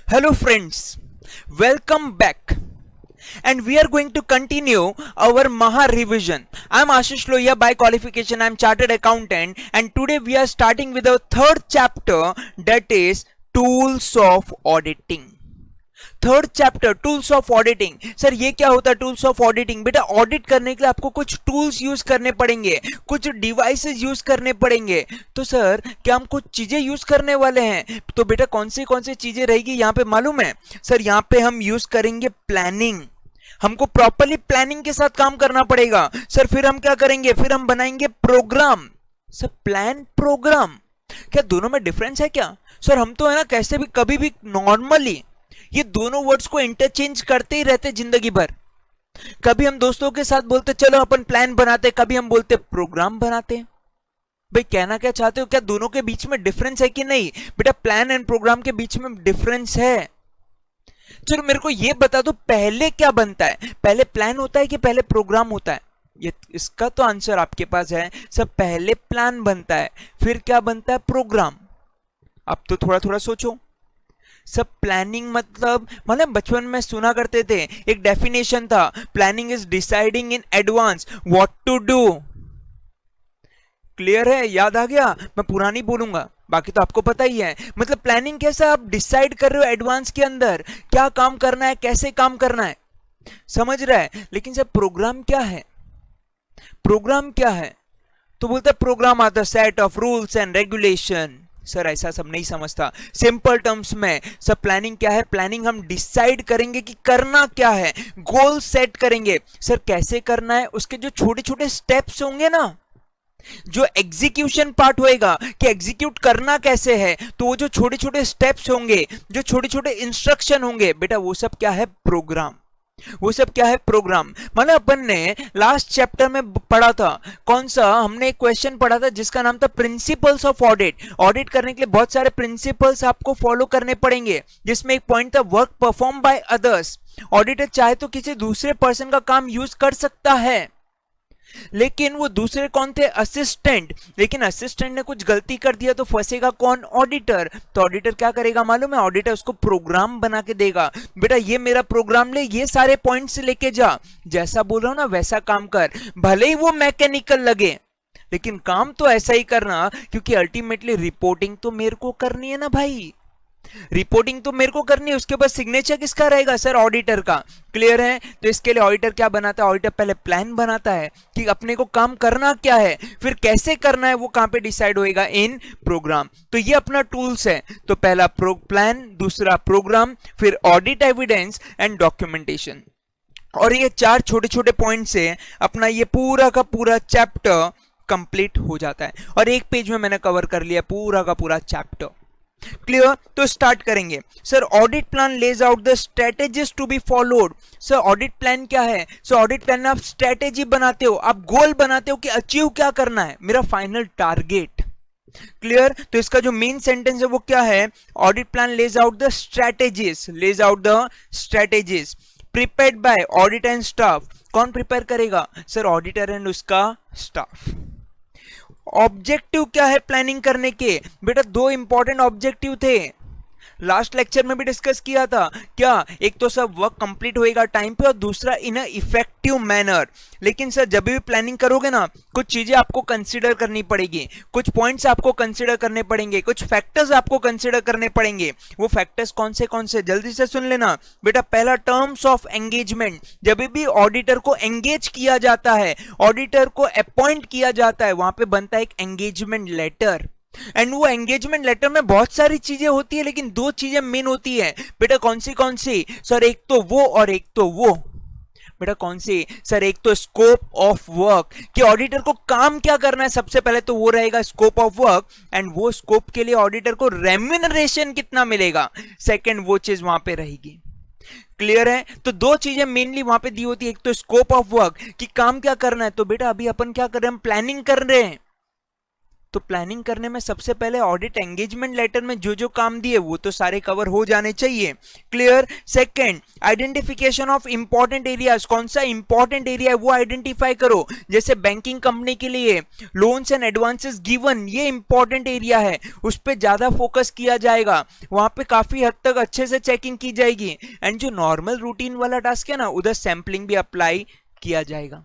Hello friends, welcome back and we are going to continue our Maha revision. I am Ashish Lohia by qualification. I am chartered accountant and today we are starting with our third chapter, that is tools of auditing. Third chapter tools of auditing. Sir ये क्या होता है tools of auditing? बेटा audit करने के लिए आपको कुछ टूल्स यूज करने पड़ेंगे, कुछ डिवाइसेस यूज करने पड़ेंगे. तो सर क्या हम कुछ चीजें यूज करने वाले हैं? तो बेटा कौन सी चीजें रहेगी यहाँ पे मालूम है? सर यहाँ पे हम यूज करेंगे प्लानिंग. हमको प्रॉपरली प्लानिंग के साथ काम करना पड़ेगा. सर फिर हम क्या करेंगे? फिर हम बनाएंगे प्रोग्राम. सर प्लान प्रोग्राम, क्या दोनों में डिफरेंस है क्या? सर हम तो है ना कैसे भी कभी भी नॉर्मली ये दोनों वर्ड्स को इंटरचेंज करते ही रहते जिंदगी भर. कभी हम दोस्तों के साथ बोलते चलो अपन प्लान बनाते, कभी हम बोलते प्रोग्राम बनाते. भाई कहना क्या चाहते हो? क्या दोनों के बीच में डिफरेंस है कि नहीं? बेटा प्लान एंड प्रोग्राम के बीच में डिफरेंस है. चलो मेरे को ये बता दो पहले क्या बनता है? पहले प्लान होता है कि पहले प्रोग्राम होता है? ये इसका तो आंसर आपके पास है. सब पहले प्लान बनता है, फिर क्या बनता है? प्रोग्राम. अब तो थोड़ा थोड़ा सोचो. सब प्लानिंग मतलब बचपन में सुना करते थे, एक डेफिनेशन था, planning is deciding in advance what to do. Clear है? याद आ गया? मैं पूरा नहीं बोलूंगा, बाकी तो आपको पता ही है. मतलब प्लानिंग कैसा? आप डिसाइड कर रहे हो एडवांस के अंदर क्या काम करना है, कैसे काम करना है. समझ रहा है? लेकिन सर प्रोग्राम क्या है? प्रोग्राम क्या है? तो बोलते program are the set of rules and regulation. Sir ऐसा सब नहीं समझता. सिंपल टर्म्स में सब प्लानिंग क्या है? प्लानिंग हम डिसाइड करेंगे कि करना क्या है, गोल सेट करेंगे. सर कैसे करना है? उसके जो छोटे छोटे स्टेप्स होंगे ना, जो एग्जीक्यूशन पार्ट होएगा कि एग्जीक्यूट करना कैसे है, तो वो जो छोटे छोटे स्टेप्स होंगे, जो छोटे छोटे इंस्ट्रक्शन होंगे, बेटा वो सब क्या है? प्रोग्राम. वो सब क्या है? प्रोग्राम. मतलब अपन ने लास्ट चैप्टर में पढ़ा था, कौन सा? हमने एक क्वेश्चन पढ़ा था जिसका नाम था प्रिंसिपल्स ऑफ ऑडिट. ऑडिट करने के लिए बहुत सारे प्रिंसिपल्स आपको फॉलो करने पड़ेंगे, जिसमें एक पॉइंट था work perform by others. Auditor चाहे तो किसी दूसरे पर्सन का काम यूज कर सकता है, लेकिन वो दूसरे कौन थे? असिस्टेंट. लेकिन असिस्टेंट ने कुछ गलती कर दिया तो फंसेगा कौन? ऑडिटर. तो ऑडिटर क्या करेगा मालूम है? ऑडिटर उसको प्रोग्राम बना के देगा. बेटा ये मेरा प्रोग्राम ले, ये सारे पॉइंट्स लेके जा, जैसा बोल रहा हूं ना वैसा काम कर. भले ही वो मैकेनिकल लगे, लेकिन काम तो ऐसा ही करना, क्योंकि अल्टीमेटली रिपोर्टिंग तो मेरे को करनी है ना भाई. रिपोर्टिंग तो मेरे को करनी है. उसके बाद सिग्नेचर किसका रहेगा? सर ऑडिटर का. क्लियर है? तो इसके लिए ऑडिटर क्या बनाता है? ऑडिटर पहले प्लान बनाता है कि अपने को काम करना क्या है, फिर कैसे करना है वो कहां पे डिसाइड होएगा? इन प्रोग्राम. तो ये अपना टूल्स है. तो पहला प्लान, दूसरा प्रोग्राम, फिर ऑडिट एविडेंस एंड डॉक्यूमेंटेशन. और ये चार छोटे छोटे पॉइंट से अपना ये पूरा का पूरा चैप्टर कंप्लीट हो जाता है. और एक पेज में मैंने कवर कर लिया पूरा का पूरा चैप्टर. क्लियर? तो स्टार्ट करेंगे. Sir audit plan lays out the strategies to be followed. Sir audit plan क्या है? सर ऑडिट प्लान में आप स्ट्रेटेजी बनाते हो, आप गोल बनाते हो कि अचीव क्या करना है, मेरा फाइनल टारगेट. क्लियर? तो इसका जो मेन सेंटेंस है वो क्या है? Audit plan lays out the strategies, lays out the strategies prepared by audit and staff. कौन प्रिपेयर करेगा? सर ऑडिटर एंड उसका स्टाफ. ऑब्जेक्टिव क्या है प्लानिंग करने के? बेटा दो इंपॉर्टेंट ऑब्जेक्टिव थे, लास्ट लेक्चर में भी डिस्कस किया था. क्या? एक तो सब वर्क कंप्लीट होएगा टाइम पे, और दूसरा इन अ इफेक्टिव मैनर. लेकिन सर जब भी प्लानिंग करोगे ना, कुछ चीजें आपको कंसीडर करनी पड़ेगी, कुछ पॉइंट्स आपको कंसीडर करने पड़ेंगे, कुछ फैक्टर्स आपको कंसीडर करने पड़ेंगे. वो फैक्टर्स कौन से? जल्दी से सुन लेना. बेटा पहला टर्म्स ऑफ एंगेजमेंट. जब भी ऑडिटर को एंगेज किया जाता है, ऑडिटर को अपॉइंट किया जाता है, वहां पे बनता है एक एंगेजमेंट लेटर. एंड वो एंगेजमेंट लेटर में बहुत सारी चीजें होती है, लेकिन दो चीजें मेन होती है. बेटा कौन सी? सर एक तो वो और एक तो वो. बेटा कौन सी? सर एक तो स्कोप ऑफ वर्क, कि ऑडिटर को काम क्या करना है, सबसे पहले तो वो रहेगा स्कोप ऑफ वर्क. एंड वो स्कोप के लिए ऑडिटर को रेम्यूनरेशन कितना मिलेगा, सेकंड वो चीज वहां पे रहेगी. क्लियर है? तो दो चीजें मेनली वहां पे दी होती है, एक तो स्कोप ऑफ वर्क कि काम क्या करना है. तो बेटा अभी अपन क्या कर रहे हैं? हम प्लानिंग कर रहे हैं. तो प्लानिंग करने में सबसे पहले ऑडिट एंगेजमेंट लेटर में जो जो काम दिए वो तो सारे कवर हो जाने चाहिए। Clear. Second, identification of important areas, कौन सा इंपॉर्टेंट एरिया है वो आइडेंटिफाई करो। जैसे बैंकिंग कंपनी के लिए लोन्स एंड एडवांसेस गिवन, ये इंपॉर्टेंट एरिया है, उस पर ज्यादा फोकस किया जाएगा, वहां पे काफी हद तक अच्छे से चेकिंग की जाएगी। एंड जो नॉर्मल रूटीन वाला टास्क है ना, उधर सैंपलिंग भी अप्लाई किया जाएगा।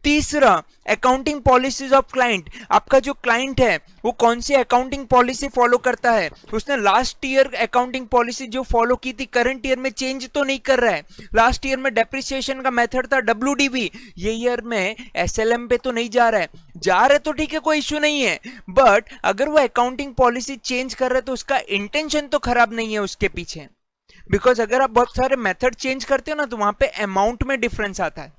तीसरा, अकाउंटिंग पॉलिसीज ऑफ क्लाइंट, आपका जो क्लाइंट है वो कौन सी अकाउंटिंग पॉलिसी फॉलो करता है, उसने लास्ट ईयर अकाउंटिंग पॉलिसी जो फॉलो की थी करंट ईयर में चेंज तो नहीं कर रहा है। लास्ट ईयर में डेप्रिसिएशन का मेथड था WDV, ये ईयर में SLM पे तो नहीं जा रहा है, जा रहे तो ठीक है, कोई इश्यू नहीं है, बट अगर वो अकाउंटिंग पॉलिसी चेंज कर रहे तो उसका इंटेंशन तो खराब नहीं है उसके पीछे। बिकॉज अगर आप बहुत सारे मेथड चेंज करते हो ना तो वहां पे अमाउंट में डिफरेंस आता है,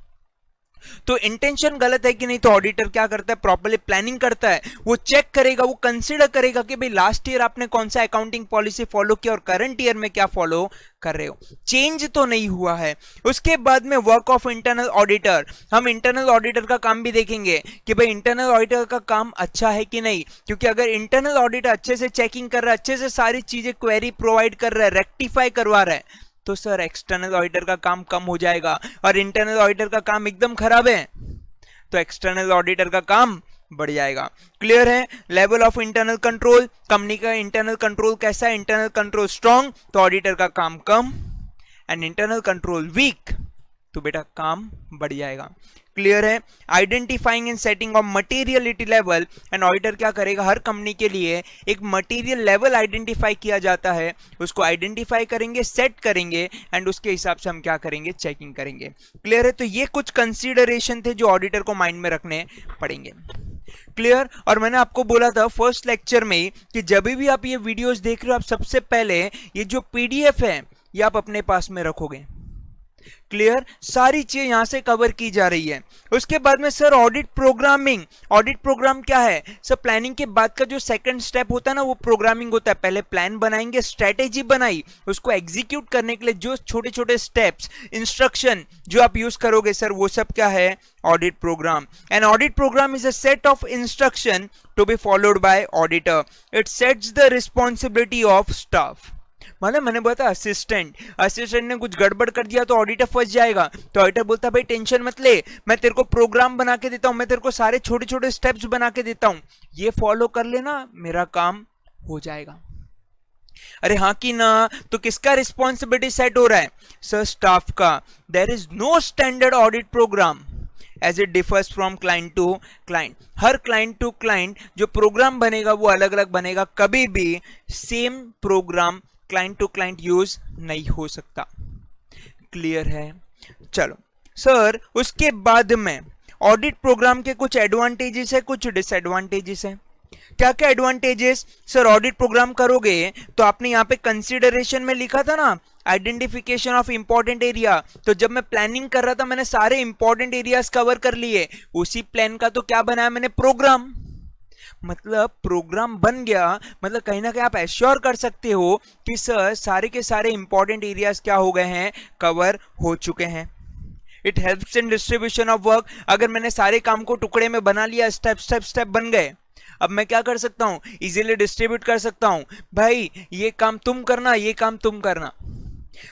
तो इंटेंशन गलत है कि नहीं, तो ऑडिटर क्या करता है, प्रॉपर्ली प्लानिंग करता है, वो चेक करेगा, वो कंसीडर करेगा कि भाई लास्ट ईयर आपने कौन सा अकाउंटिंग पॉलिसी फॉलो किया और करंट ईयर में क्या फॉलो कर रहे हो, चेंज तो नहीं हुआ है। उसके बाद में वर्क ऑफ इंटरनल ऑडिटर, हम इंटरनल ऑडिटर का काम भी देखेंगे कि भाई इंटरनल ऑडिटर का काम अच्छा है कि नहीं, क्योंकि अगर इंटरनल ऑडिटर अच्छे से चेकिंग कर रहा है, अच्छे से सारी चीजें क्वेरी प्रोवाइड कर रहा है, रेक्टिफाई करवा रहा है, तो सर एक्सटर्नल ऑडिटर का काम कम हो जाएगा। और इंटरनल ऑडिटर का काम एकदम खराब है तो एक्सटर्नल ऑडिटर का काम बढ़ जाएगा। क्लियर है। Level of internal control, company का इंटरनल कंट्रोल कैसा है, इंटरनल कंट्रोल स्ट्रॉन्ग तो ऑडिटर का काम कम, एंड इंटरनल कंट्रोल वीक तो बेटा काम बढ़ जाएगा। क्लियर है। Identifying and setting of materiality level, and auditor क्या करेगा, हर कंपनी के लिए एक मटेरियल लेवल आइडेंटिफाई किया जाता है, उसको आइडेंटिफाई करेंगे, सेट करेंगे, एंड उसके हिसाब से हम क्या करेंगे, चेकिंग करेंगे। क्लियर है। तो ये कुछ कंसीडरेशन थे जो ऑडिटर को माइंड में रखने पड़ेंगे। क्लियर। और मैंने आपको बोला था फर्स्ट लेक्चर में कि जब भी आप ये वीडियोस देख रहे हो, आप सबसे पहले ये जो PDF है ये आप अपने पास में रखोगे। क्लियर। सारी चीजें यहां से कवर की जा रही है। उसके बाद में sir audit programming, audit program क्या है सर, प्लानिंग के बाद का जो सेकंड स्टेप होता है ना वो प्रोग्रामिंग होता है। पहले प्लान बनाएंगे, स्ट्रेटेजी बनाई, उसको एग्जीक्यूट करने के लिए जो छोटे छोटे स्टेप्स, इंस्ट्रक्शन जो आप यूज करोगे सर, वो सब क्या है, audit program. An audit program is a set of instruction to be followed by auditor, it sets the responsibility of staff. मतलब मैंने बोला था असिस्टेंट ने कुछ गड़बड़ कर दिया तो ऑडिटर फंस जाएगा, तो ऑडिटर बोलता भाई टेंशन मत ले, मैं तेरे को प्रोग्राम बना के देता हूं, मैं तेरे को सारे छोटे छोटे स्टेप्स बना के देता हूं, ये फॉलो कर लेना, मेरा काम हो जाएगा। अरे हाँ कि ना, तो किसका रिस्पॉन्सिबिलिटी सेट हो रहा है सर, स्टाफ का। There is no standard audit program as it differs from client to client. हर क्लाइंट टू क्लाइंट जो प्रोग्राम बनेगा वो अलग अलग बनेगा, कभी भी same program client to client use नहीं हो सकता। क्लियर है। चलो सर, उसके बाद में ऑडिट प्रोग्राम के कुछ एडवांटेजेस है, कुछ डिसएडवांटेजेस है। क्या क्या एडवांटेजेस सर, ऑडिट प्रोग्राम करोगे तो आपने यहाँ पे कंसीडरेशन में लिखा था ना आइडेंटिफिकेशन ऑफ इंपॉर्टेंट एरिया, तो जब मैं प्लानिंग कर रहा था मैंने सारे इंपॉर्टेंट एरियाज कवर कर लिए, उसी प्लान का तो क्या बनाया मैंने, प्रोग्राम। मतलब प्रोग्राम बन गया, मतलब कहीं ना कहीं आप एश्योर कर सकते हो कि सर सारे के सारे इंपॉर्टेंट एरियाज क्या हो गए हैं, कवर हो चुके हैं। It helps in distribution of work, अगर मैंने सारे काम को टुकड़े में बना लिया, स्टेप बन गए, अब मैं क्या कर सकता हूं, इजीली डिस्ट्रीब्यूट कर सकता हूं, भाई ये काम तुम करना, ये काम तुम करना।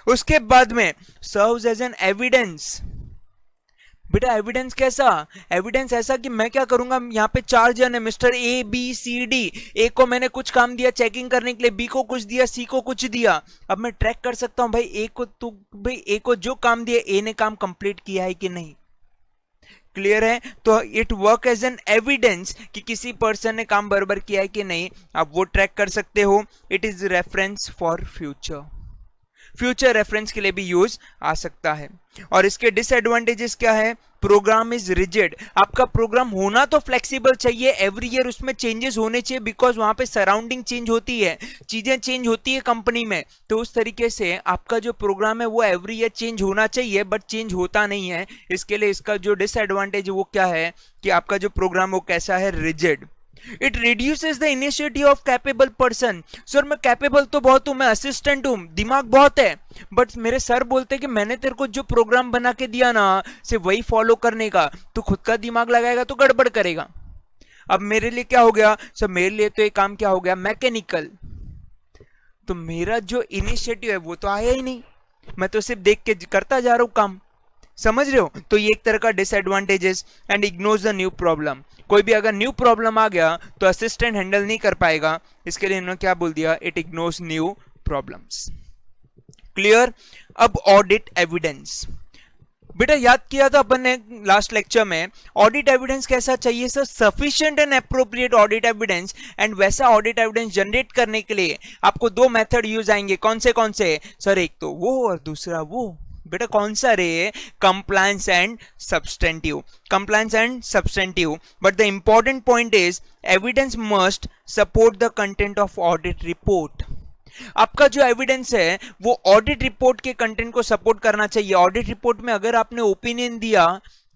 उसके बाद में सर्व्स एज एन एविडेंस। बेटा एविडेंस कैसा, एविडेंस ऐसा कि मैं क्या करूंगा, यहाँ पे 4 जन है, मिस्टर ABCD, ए को मैंने कुछ काम दिया चेकिंग करने के लिए, बी को कुछ दिया, सी को कुछ दिया, अब मैं ट्रैक कर सकता हूं भाई ए को जो काम दिया ए ने काम कंप्लीट किया है कि नहीं। क्लियर है। तो it work as an evidence कि किसी पर्सन ने काम बराबर किया है कि नहीं, आप वो ट्रैक कर सकते हो। It is reference for future reference के लिए भी यूज आ सकता है। और इसके डिसएडवांटेजेस क्या है, प्रोग्राम इज रिजिड, आपका प्रोग्राम होना तो फ्लेक्सिबल चाहिए, एवरी ईयर उसमें चेंजेस होने चाहिए, बिकॉज वहां पे सराउंडिंग चेंज होती है, चीजें चेंज होती है कंपनी में, तो उस तरीके से आपका जो प्रोग्राम है वो एवरी ईयर चेंज होना चाहिए, बट चेंज होता नहीं है। इसके लिए इसका जो डिसएडवांटेज है वो क्या है कि आपका जो प्रोग्राम वो कैसा है, rigid. It reduces the initiative of capable person. Sir मैं कैपेबल तो बहुत हूं, मैं असिस्टेंट हूं, दिमाग बहुत है, बट मेरे सर बोलते हैं कि मैंने तेरे को जो प्रोग्राम बना के दिया ना सिर्फ वही फॉलो करने का, तो खुद का दिमाग लगाएगा तो गड़बड़ करेगा। अब मेरे लिए क्या हो गया सर, मेरे लिए तो ये काम क्या हो गया, मैकेनिकल। तो मेरा जो इनिशिएटिव है वो तो आया ही नहीं, मैं तो सिर्फ देख के करता जा रहा हूं काम। समझ रहे हो? तो ये एक तरह का disadvantages. And ignores the new problem. कोई भी अगर न्यू प्रॉब्लम आ गया तो असिस्टेंट हैंडल नहीं कर पाएगा, इसके लिए इन्होंने क्या बोल दिया, it ignores new problems. Clear? अब ऑडिट एविडेंस, बेटा याद किया था अपन ने लास्ट लेक्चर में, ऑडिट एविडेंस कैसा चाहिए sir, sufficient and appropriate audit evidence. And वैसा ऑडिट एविडेंस जनरेट करने के लिए आपको दो मेथड यूज आएंगे, कौन से सर, एक तो वो और दूसरा वो। बेटा कौन सा रे, compliance and substantive, compliance and substantive. But the important point is evidence must support the content of audit report. आपका जो एविडेंस है वो ऑडिट रिपोर्ट के कंटेंट को सपोर्ट करना चाहिए। ऑडिट रिपोर्ट में अगर आपने ओपिनियन दिया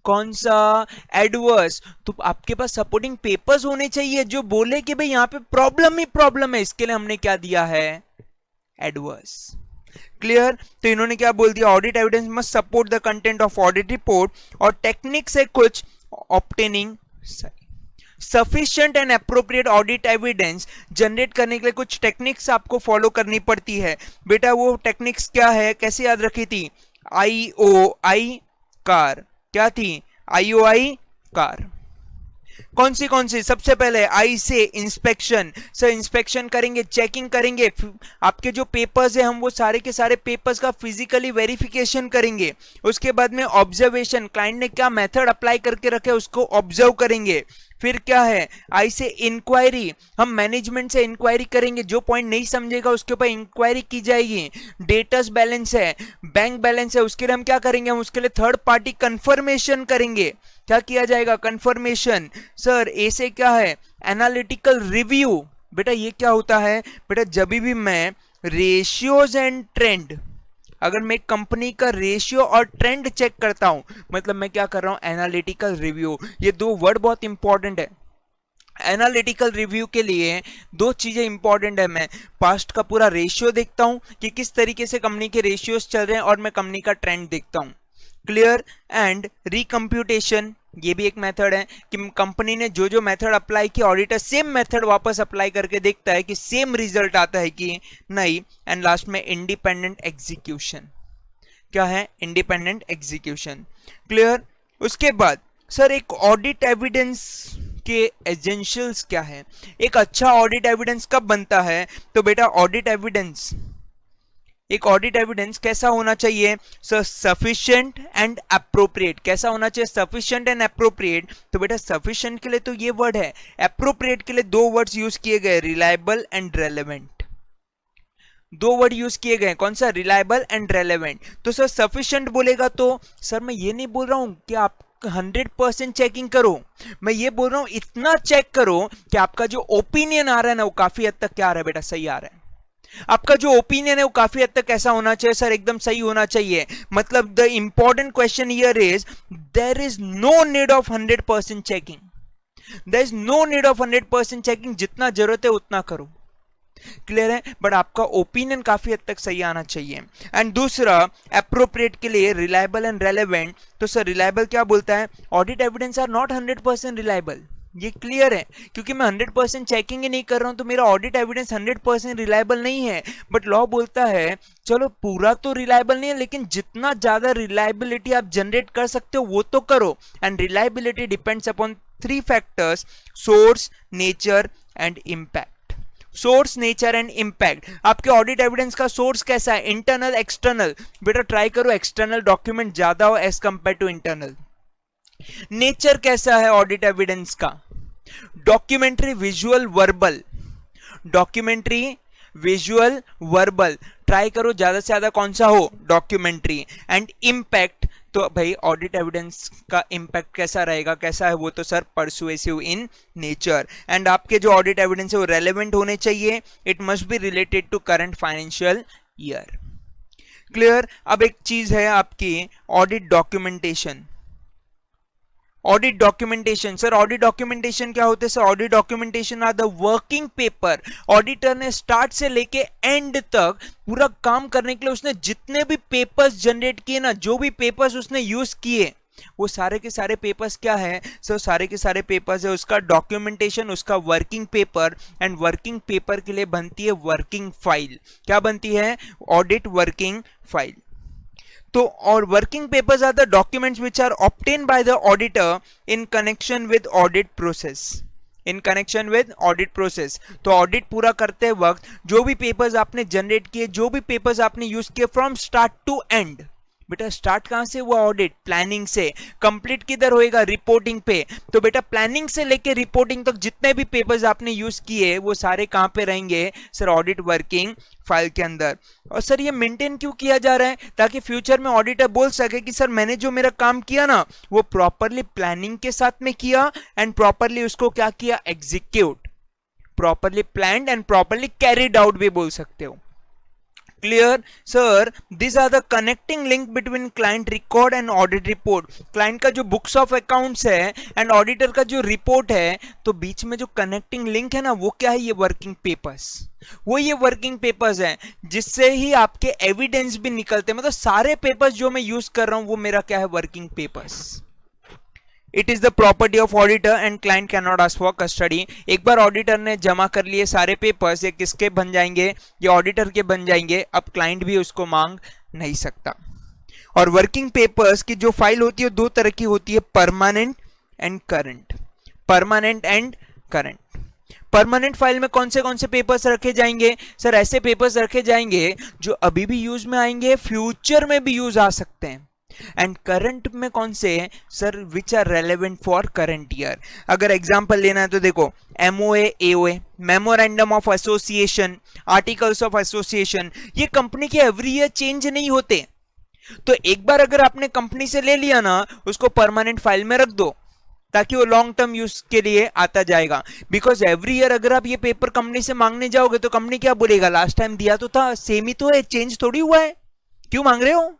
कौन सा, एडवर्स, तो आपके पास सपोर्टिंग पेपर्स होने चाहिए जो बोले कि भाई यहां पे प्रॉब्लम ही प्रॉब्लम है, इसके लिए हमने क्या दिया है, एडवर्स। क्लियर? तो इन्होंने क्या बोल दिया, audit evidence must support the content of audit report. और टेक्निक्स है कुछ obtaining sufficient and appropriate audit evidence generate करने के लिए कुछ टेक्निक्स आपको फॉलो करनी पड़ती है। बेटा वो टेक्निक्स क्या है, कैसे याद रखी थी, IOI कार, क्या थी, IOI कार। कौन सी, सबसे पहले आई से इंस्पेक्शन। सर इंस्पेक्शन करेंगे, चेकिंग करेंगे, आपके जो पेपर्स है हम वो सारे के सारे पेपर्स का फिजिकली वेरिफिकेशन करेंगे। उसके बाद में ऑब्जर्वेशन, क्लाइंट ने क्या मेथड अप्लाई करके रखे उसको ऑब्जर्व करेंगे। फिर क्या है, आई से इंक्वायरी, हम मैनेजमेंट से इंक्वायरी करेंगे, जो पॉइंट नहीं समझेगा उसके ऊपर इंक्वायरी की जाएगी। डेटर्स बैलेंस है, बैंक बैलेंस है, उसके लिए हम क्या करेंगे, हम उसके लिए थर्ड पार्टी कंफर्मेशन करेंगे। क्या किया जाएगा, कंफर्मेशन। सर ए से क्या है, एनालिटिकल रिव्यू। बेटा ये क्या होता है, बेटा जब भी मैं रेशियोज एंड ट्रेंड, अगर मैं कंपनी का रेशियो और ट्रेंड चेक करता हूं, मतलब मैं क्या कर रहा हूं, एनालिटिकल रिव्यू। ये दो वर्ड बहुत इंपॉर्टेंट है। एनालिटिकल रिव्यू के लिए दो चीजें इंपॉर्टेंट है, मैं पास्ट का पूरा रेशियो देखता हूं कि किस तरीके से कंपनी के रेशियोज चल रहे हैं, और मैं कंपनी का ट्रेंड देखता हूं। क्लियर? एंड रिकम्प्यूटेशन, ये भी एक मेथड है कि कंपनी ने जो जो मेथड अप्लाई किया, ऑडिटर सेम मेथड वापस अप्लाई करके देखता है कि सेम रिजल्ट आता है कि नहीं। एंड लास्ट में इंडिपेंडेंट एग्जीक्यूशन, क्या है, इंडिपेंडेंट एग्जीक्यूशन। क्लियर? उसके बाद सर एक ऑडिट एविडेंस के एसेंशियल्स क्या है, एक अच्छा ऑडिट एविडेंस कब बनता है, तो बेटा ऑडिट एविडेंस, एक ऑडिट एविडेंस कैसा होना चाहिए सर, सफिशिएंट एंड अप्रोप्रिएट। कैसा होना चाहिए, सफिशिएंट एंड अप्रोप्रिएट। तो बेटा सफिशिएंट के लिए तो ये वर्ड है, अप्रोप्रिएट के लिए दो वर्ड्स यूज किए गए, रिलायबल एंड रेलेवेंट। दो वर्ड यूज किए गए, कौन सा, रिलायबल एंड रेलेवेंट। तो सर सफिशिएंट बोलेगा तो सर मैं ये नहीं बोल रहा हूं कि आप 100% चेकिंग करो, मैं ये बोल रहा हूं इतना चेक करो कि आपका जो ओपिनियन आ रहा है ना वो काफी हद तक क्या आ रहा है बेटा, सही आ रहा है। आपका जो ओपिनियन है वो काफी हद तक कैसा होना चाहिए सर, एकदम सही होना चाहिए। मतलब the important question here is there is no need of 100% checking, there is no need of 100% checking, जितना जरूरत है उतना करो। क्लियर है? बट आपका ओपिनियन काफी हद तक सही आना चाहिए। एंड दूसरा अप्रोप्रिएट के लिए रिलायबल एंड रेलेवेंट। तो सर रिलायबल क्या बोलता है, audit evidence are not 100% reliable. ये क्लियर है, क्योंकि मैं 100% चेकिंग ही नहीं कर रहा हूं तो मेरा ऑडिट एविडेंस 100% रिलायबल नहीं है। बट लॉ बोलता है चलो पूरा तो रिलायबल नहीं है, लेकिन जितना ज्यादा रिलायबिलिटी आप जनरेट कर सकते हो वो तो करो। And reliability depends upon 3 factors, source, nature and impact. Source, nature and impact. आपके ऑडिट एविडेंस का सोर्स कैसा है, इंटरनल, एक्सटर्नल। बेटा ट्राई करो एक्सटर्नल डॉक्यूमेंट ज्यादा हो as compare to internal. Nature कैसा है ऑडिट एविडेंस का, documentary, visual, verbal. Documentary, visual, verbal. Try करो ज्यादा से ज्यादा कौन सा हो, डॉक्यूमेंट्री। एंड इंपैक्ट, तो भाई ऑडिट एविडेंस का इंपैक्ट कैसा रहेगा, कैसा है वो, तो sir persuasive in nature. And आपके जो ऑडिट एविडेंस है वो रेलेवेंट होने चाहिए, it must be related to current financial year. Clear? अब एक चीज है आपकी audit documentation. Audit documentation, sir audit documentation क्या होते हैं sir, audit documentation are the working paper. Auditor ने स्टार्ट से लेके एंड तक पूरा काम करने के लिए उसने जितने भी पेपर्स जनरेट किए ना, जो भी पेपर्स उसने यूज किए, वो सारे के सारे पेपर्स क्या है सर? सारे के सारे पेपर्स है उसका डॉक्यूमेंटेशन, उसका working paper, and working paper के लिए बनती है वर्किंग फाइल। क्या बनती है? Audit working file. तो और working papers are the documents which are obtain by the auditor in connection with audit process, in connection with audit process. तो ऑडिट पूरा करते वक्त जो भी पेपर्स आपने जनरेट किए, जो भी पेपर्स आपने यूज किए फ्रॉम स्टार्ट टू एंड, बेटा स्टार्ट कहां से हुआ? ऑडिट, प्लानिंग से। कंप्लीट किधर होएगा? रिपोर्टिंग पे। तो बेटा प्लानिंग से लेके रिपोर्टिंग तक जितने भी पेपर्स आपने यूज किए वो सारे कहां पे रहेंगे? सर ऑडिट वर्किंग फाइल के अंदर। और सर ये मेंटेन क्यों किया जा रहा है? ताकि फ्यूचर में ऑडिटर बोल सके कि सर मैंने जो मेरा काम किया ना वो प्रॉपरली प्लानिंग के साथ में किया एंड प्रॉपरली उसको क्या किया? Execute. Properly planned and properly carried out भी बोल सकते हो। Clear sir? these are the connecting link between client record and audit report। Client का जो बुक्स ऑफ अकाउंट्स है एंड ऑडिटर का जो रिपोर्ट है, तो बीच में जो कनेक्टिंग लिंक है ना वो क्या है? ये वर्किंग पेपर्स। वो ये वर्किंग पेपर्स हैं जिससे ही आपके एविडेंस भी निकलते हैं। मतलब सारे पेपर्स जो मैं यूज कर रहा हूं वो मेरा क्या है? Working papers. It is the property of auditor and client can not ask for custody. एक बार ऑडिटर ने जमा कर लिए सारे पेपर्स, ये किसके बन जाएंगे? ये ऑडिटर के बन जाएंगे। अब क्लाइंट भी उसको मांग नहीं सकता। और वर्किंग पेपर्स की जो फाइल होती है दो तरह की होती है, permanent and current. Permanent and current. Permanent file में कौन से पेपर्स रखे जाएंगे? सर ऐसे पेपर्स रखे जाएंगे जो अभी भी यूज में आएंगे, फ्यूचर में भी यूज आ सकते हैं। एंड करंट में कौन से हैं? Sir which are relevant for current year. अगर एग्जांपल लेना है तो देखो, MOA, AOA, memorandum of association, articles of association, ये कंपनी के एवरी ईयर चेंज नहीं होते। तो एक बार अगर आपने कंपनी से ले लिया ना, उसको परमानेंट फाइल में रख दो ताकि वो लॉन्ग टर्म यूज के लिए आता जाएगा। बिकॉज एवरी ईयर अगर आप ये पेपर कंपनी से मांगने जाओगे तो कंपनी क्या बोलेगा? लास्ट टाइम दिया तो था, सेम ही तो है, चेंज थोड़ी हुआ है, क्यों मांग रहे हो?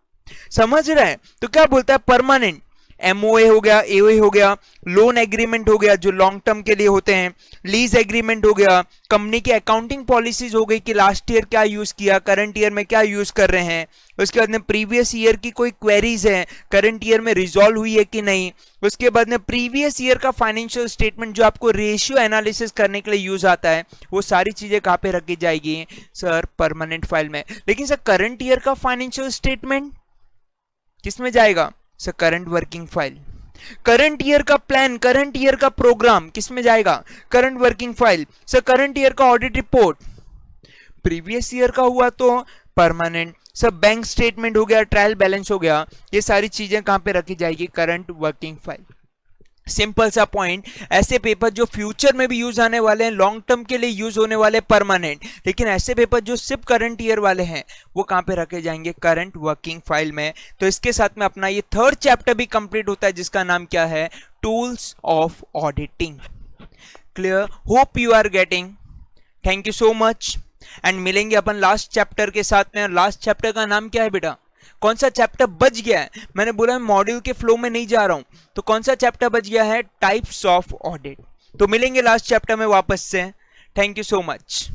समझ रहे हैं? तो क्या बोलता है? परमानेंट। एमओए हो गया, एओए हो गया, लोन एग्रीमेंट हो गया जो लॉन्ग टर्म के लिए होते हैं, लीज एग्रीमेंट हो गया, कंपनी की अकाउंटिंग पॉलिसीज हो गई कि लास्ट ईयर क्या यूज किया, करंट ईयर में क्या यूज कर रहे हैं। उसके बाद में प्रीवियस ईयर की कोई क्वेरीज है, करंट ईयर में रिजॉल्व हुई है कि नहीं। उसके बाद में प्रीवियस ईयर का फाइनेंशियल स्टेटमेंट जो आपको रेशियो एनालिसिस करने के लिए यूज आता है, वो सारी चीजें कहां पे रखी जाएगी? सर परमानेंट फाइल में। लेकिन सर करंट ईयर का फाइनेंशियल स्टेटमेंट किसमें जाएगा? Sir current working file. Current year का प्लान, करंट ईयर का प्रोग्राम किसमें जाएगा? Current working file. Sir current year का ऑडिट रिपोर्ट, प्रीवियस ईयर का हुआ तो परमानेंट। सर बैंक स्टेटमेंट हो गया, ट्रायल बैलेंस हो गया, ये सारी चीजें कहां पे रखी जाएगी? Current working file. सिंपल सा पॉइंट, ऐसे पेपर जो फ्यूचर में भी यूज आने वाले हैं, लॉन्ग टर्म के लिए यूज होने वाले परमानेंट, लेकिन ऐसे पेपर जो सिर्फ करंट ईयर वाले हैं वो कहां पे रखे जाएंगे? करंट वर्किंग फाइल में। तो इसके साथ में अपना ये थर्ड चैप्टर भी कंप्लीट होता है जिसका नाम क्या है? Tools of auditing. Clear? Hope you are getting. Thank you so much. And मिलेंगे अपन लास्ट चैप्टर के साथ में। लास्ट चैप्टर का नाम क्या है बेटा? कौन सा चैप्टर बच गया है? मैंने बोला मैं मॉड्यूल के फ्लो में नहीं जा रहा हूं, तो कौन सा चैप्टर बच गया है? Types of audit. तो मिलेंगे लास्ट चैप्टर में वापस से। Thank you so much.